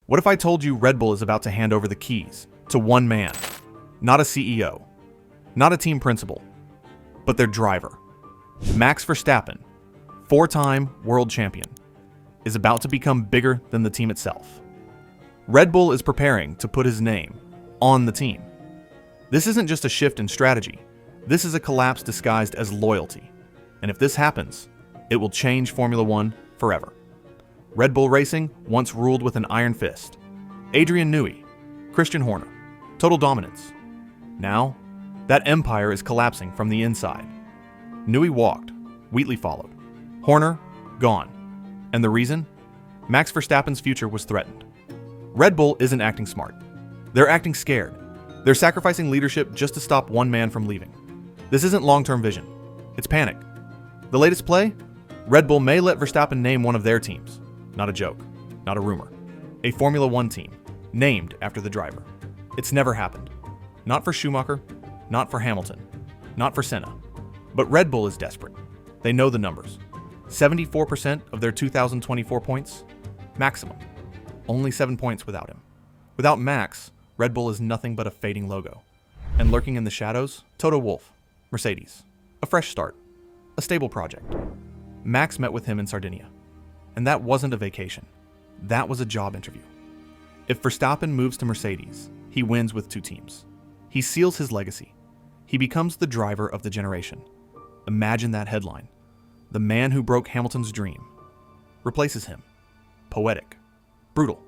What if I told you Red Bull is about to hand over the keys to one man, not a CEO, not a team principal, but their driver? Max Verstappen, 4-time world champion, is about to become bigger than the team itself. Red Bull is preparing to put his name on the team. This isn't just a shift in strategy. This is a collapse disguised as loyalty. And if this happens, it will change Formula One forever. Red Bull Racing once ruled with an iron fist. Adrian Newey, Christian Horner, total dominance. Now, that empire is collapsing from the inside. Newey walked, Wheatley followed. Horner, gone. And the reason? Max Verstappen's future was threatened. Red Bull isn't acting smart. They're acting scared. They're sacrificing leadership just to stop one man from leaving. This isn't long-term vision. It's panic. The latest play? Red Bull may let Verstappen name one of their teams. Not a joke, not a rumor. A Formula One team, named after the driver. It's never happened. Not for Schumacher, not for Hamilton, not for Senna. But Red Bull is desperate. They know the numbers. 74% of their 2024 points? Maximum. Only 7 points without him. Without Max, Red Bull is nothing but a fading logo. And lurking in the shadows, Toto Wolff, Mercedes. A fresh start. A stable project. Max met with him in Sardinia. And that wasn't a vacation. That was a job interview. If Verstappen moves to Mercedes, he wins with 2 teams. He seals his legacy. He becomes the driver of the generation. Imagine that headline. The man who broke Hamilton's dream replaces him. Poetic. Brutal.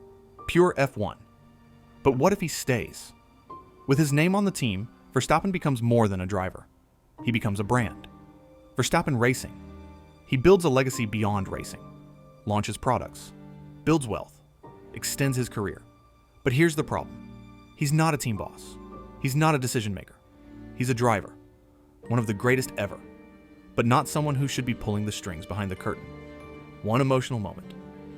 Pure F1. But what if he stays? With his name on the team, Verstappen becomes more than a driver. He becomes a brand. Verstappen Racing. He builds a legacy beyond racing. Launches products. Builds wealth. Extends his career. But here's the problem. He's not a team boss. He's not a decision maker. He's a driver. One of the greatest ever. But not someone who should be pulling the strings behind the curtain. One emotional moment.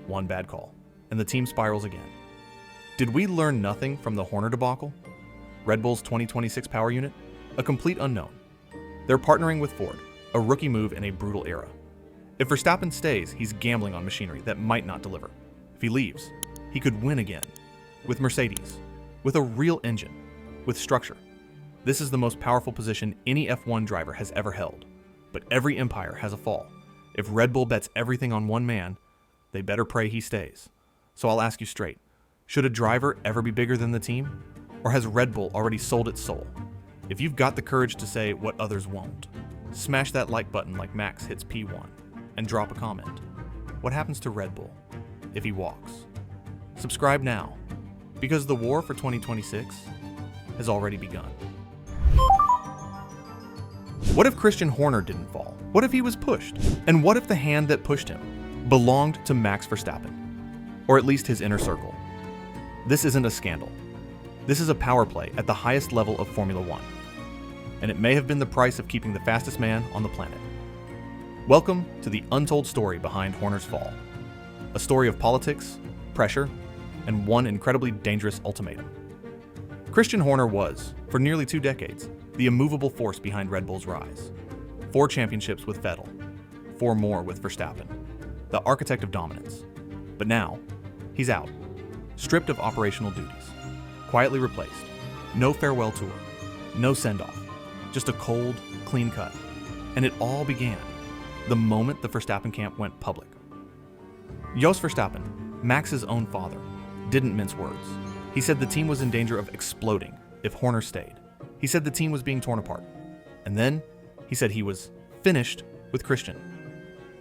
One bad call. And the team spirals again. Did we learn nothing from the Horner debacle? Red Bull's 2026 power unit? A complete unknown. They're partnering with Ford, a rookie move in a brutal era. If Verstappen stays, he's gambling on machinery that might not deliver. If he leaves, he could win again. With Mercedes. With a real engine. With structure. This is the most powerful position any F1 driver has ever held. But every empire has a fall. If Red Bull bets everything on one man, they better pray he stays. So I'll ask you straight. Should a driver ever be bigger than the team? Or has Red Bull already sold its soul? If you've got the courage to say what others won't, smash that like button like Max hits P1 and drop a comment. What happens to Red Bull if he walks? Subscribe now, because the war for 2026 has already begun. What if Christian Horner didn't fall? What if he was pushed? And what if the hand that pushed him belonged to Max Verstappen? Or at least his inner circle? This isn't a scandal. This is a power play at the highest level of Formula One. And it may have been the price of keeping the fastest man on the planet. Welcome to the untold story behind Horner's fall. A story of politics, pressure, and one incredibly dangerous ultimatum. Christian Horner was, for nearly 2 decades, the immovable force behind Red Bull's rise. 4 championships with Vettel, 4 more with Verstappen, the architect of dominance. But now, he's out, stripped of operational duties, quietly replaced, no farewell tour, no send-off, just a cold, clean cut. And it all began the moment the Verstappen camp went public. Jos Verstappen, Max's own father, didn't mince words. He said the team was in danger of exploding if Horner stayed. He said the team was being torn apart. And then he said he was finished with Christian.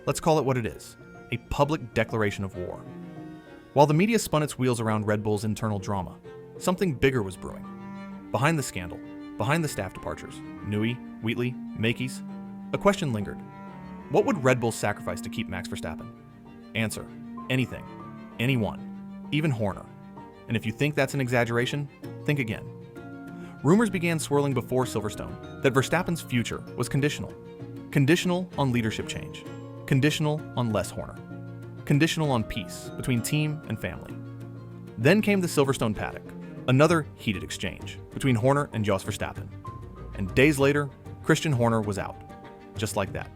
Let's call it what it is, a public declaration of war. While the media spun its wheels around Red Bull's internal drama, something bigger was brewing. Behind the scandal, behind the staff departures, Newey, Wheatley, Makeys, a question lingered. What would Red Bull sacrifice to keep Max Verstappen? Answer: anything, anyone, even Horner. And if you think that's an exaggeration, think again. Rumors began swirling before Silverstone that Verstappen's future was conditional. Conditional on leadership change. Conditional on less Horner. Conditional on peace between team and family. Then came the Silverstone paddock, another heated exchange between Horner and Jos Verstappen. And days later, Christian Horner was out. Just like that.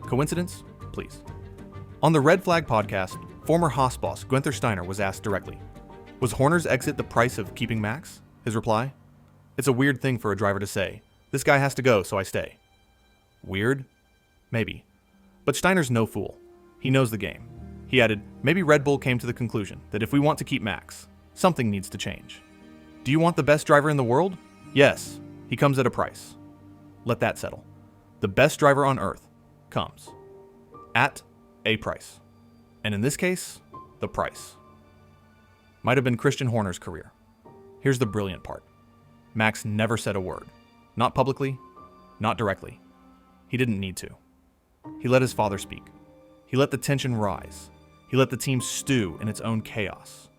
Coincidence? Please. On the Red Flag podcast, former Haas boss Günther Steiner was asked directly, Was Horner's exit the price of keeping Max? His reply? It's a weird thing for a driver to say. This guy has to go, so I stay. Weird? Maybe. But Steiner's no fool. He knows the game. He added, maybe Red Bull came to the conclusion that if we want to keep Max, something needs to change. Do you want the best driver in the world? Yes. He comes at a price. Let that settle. The best driver on Earth comes at a price. And in this case, the price might have been Christian Horner's career. Here's the brilliant part. Max never said a word. Not publicly, not directly. He didn't need to. He let his father speak. He let the tension rise. He let the team stew in its own chaos.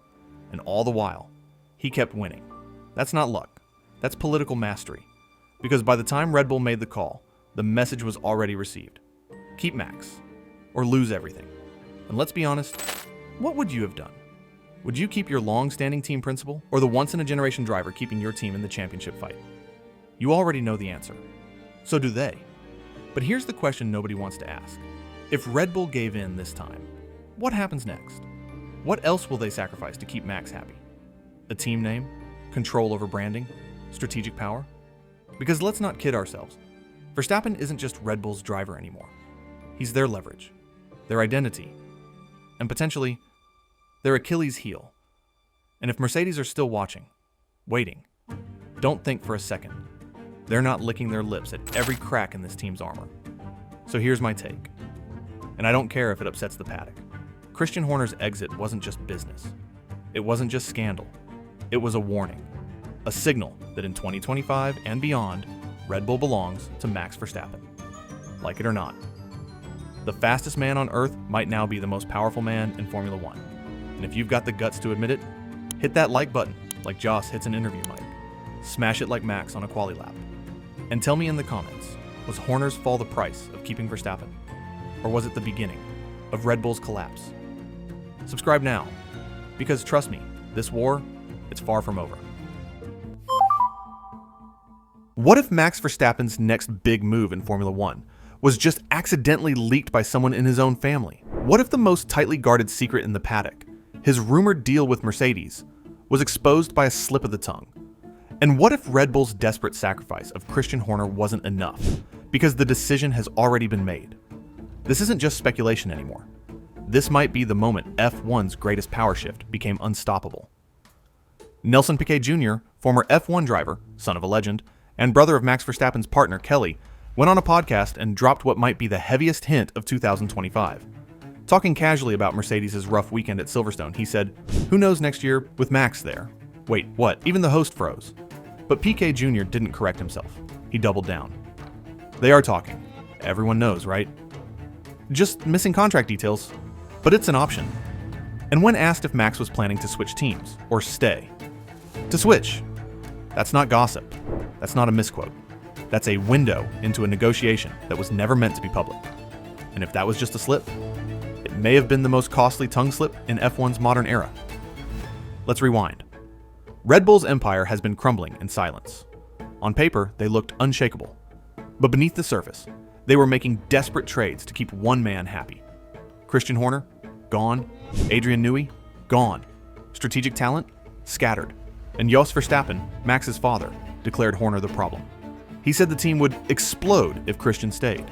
And all the while, he kept winning. That's not luck. That's political mastery. Because by the time Red Bull made the call, the message was already received. Keep Max, or lose everything. And let's be honest, what would you have done? Would you keep your long-standing team principal, or the once-in-a-generation driver keeping your team in the championship fight? You already know the answer. So do they. But here's the question nobody wants to ask. If Red Bull gave in this time, what happens next? What else will they sacrifice to keep Max happy? A team name? Control over branding? Strategic power? Because let's not kid ourselves. Verstappen isn't just Red Bull's driver anymore. He's their leverage, their identity, and potentially their Achilles heel. And if Mercedes are still watching, waiting, don't think for a second. They're not licking their lips at every crack in this team's armor. So here's my take. And I don't care if it upsets the paddock. Christian Horner's exit wasn't just business. It wasn't just scandal. It was a warning. A signal that in 2025 and beyond, Red Bull belongs to Max Verstappen. Like it or not. The fastest man on Earth might now be the most powerful man in Formula One. And if you've got the guts to admit it, hit that like button like Jos hits an interview mic. Smash it like Max on a quali lap. And tell me in the comments, was Horner's fall the price of keeping Verstappen? Or was it the beginning of Red Bull's collapse? Subscribe now, because trust me, this war, it's far from over. What if Max Verstappen's next big move in Formula One was just accidentally leaked by someone in his own family? What if the most tightly guarded secret in the paddock, his rumored deal with Mercedes, was exposed by a slip of the tongue? And what if Red Bull's desperate sacrifice of Christian Horner wasn't enough, because the decision has already been made? This isn't just speculation anymore. This might be the moment F1's greatest power shift became unstoppable. Nelson Piquet Jr., former F1 driver, son of a legend, and brother of Max Verstappen's partner, Kelly, went on a podcast and dropped what might be the heaviest hint of 2025. Talking casually about Mercedes' rough weekend at Silverstone, he said, "Who knows next year with Max there?" Wait, what? Even the host froze. But Piquet Jr. didn't correct himself. He doubled down. They are talking. Everyone knows, right? Just missing contract details, but it's an option. And when asked if Max was planning to switch teams, or stay, to switch. That's not gossip. That's not a misquote. That's a window into a negotiation that was never meant to be public. And if that was just a slip, it may have been the most costly tongue slip in F1's modern era. Let's rewind. Red Bull's empire has been crumbling in silence. On paper, they looked unshakable. But beneath the surface, they were making desperate trades to keep one man happy. Christian Horner? Gone. Adrian Newey? Gone. Strategic talent? Scattered. And Jos Verstappen, Max's father, declared Horner the problem. He said the team would explode if Christian stayed.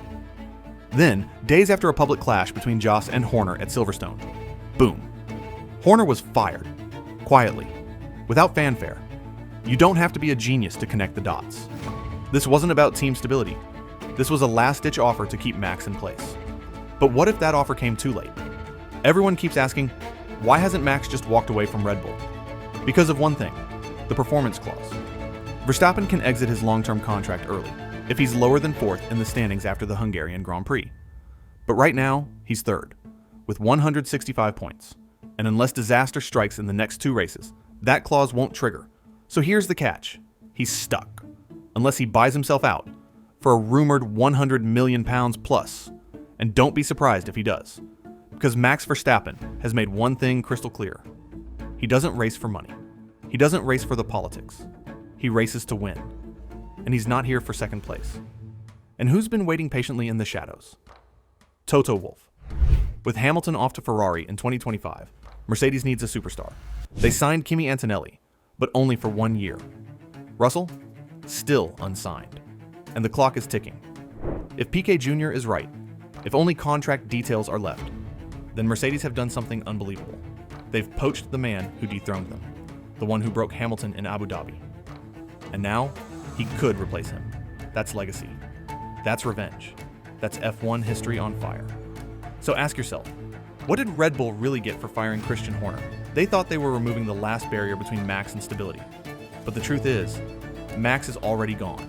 Then, days after a public clash between Jos and Horner at Silverstone, boom. Horner was fired. Quietly. Without fanfare. You don't have to be a genius to connect the dots. This wasn't about team stability. This was a last-ditch offer to keep Max in place. But what if that offer came too late? Everyone keeps asking, why hasn't Max just walked away from Red Bull? Because of one thing, the performance clause. Verstappen can exit his long-term contract early if he's lower than fourth in the standings after the Hungarian Grand Prix. But right now, he's third, with 165 points. And unless disaster strikes in the next two races, that clause won't trigger. So here's the catch. He's stuck. Unless he buys himself out for a rumored £100 million plus. And don't be surprised if he does. Because Max Verstappen has made one thing crystal clear. He doesn't race for money. He doesn't race for the politics. He races to win. And he's not here for second place. And who's been waiting patiently in the shadows? Toto Wolff. With Hamilton off to Ferrari in 2025, Mercedes needs a superstar. They signed Kimi Antonelli, but only for 1 year. Russell? Still unsigned. And the clock is ticking. If Piquet Jr. is right, if only contract details are left, then Mercedes have done something unbelievable. They've poached the man who dethroned them, the one who broke Hamilton in Abu Dhabi. And now, he could replace him. That's legacy. That's revenge. That's F1 history on fire. So ask yourself, what did Red Bull really get for firing Christian Horner? They thought they were removing the last barrier between Max and stability. But the truth is, Max is already gone.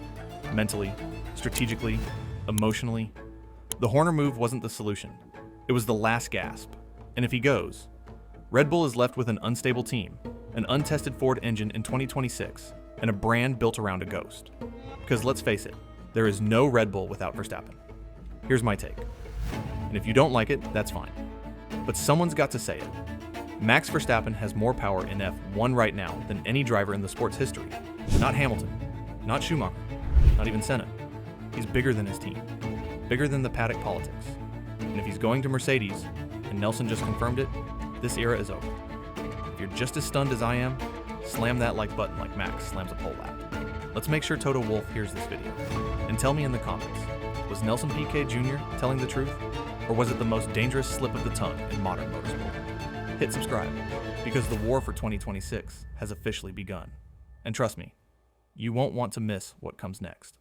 Mentally, strategically, emotionally. The Horner move wasn't the solution. It was the last gasp. And if he goes, Red Bull is left with an unstable team, an untested Ford engine in 2026, and a brand built around a ghost. Because let's face it, there is no Red Bull without Verstappen. Here's my take. And if you don't like it, that's fine. But someone's got to say it. Max Verstappen has more power in F1 right now than any driver in the sport's history. Not Hamilton, not Schumacher, not even Senna. He's bigger than his team, bigger than the paddock politics. And if he's going to Mercedes, and Nelson just confirmed it, this era is over. If you're just as stunned as I am, slam that like button like Max slams a pole lap. Let's make sure Toto Wolff hears this video. And tell me in the comments, was Nelson Piquet Jr. telling the truth? Or was it the most dangerous slip of the tongue in modern motorsport? Hit subscribe, because the war for 2026 has officially begun. And trust me, you won't want to miss what comes next.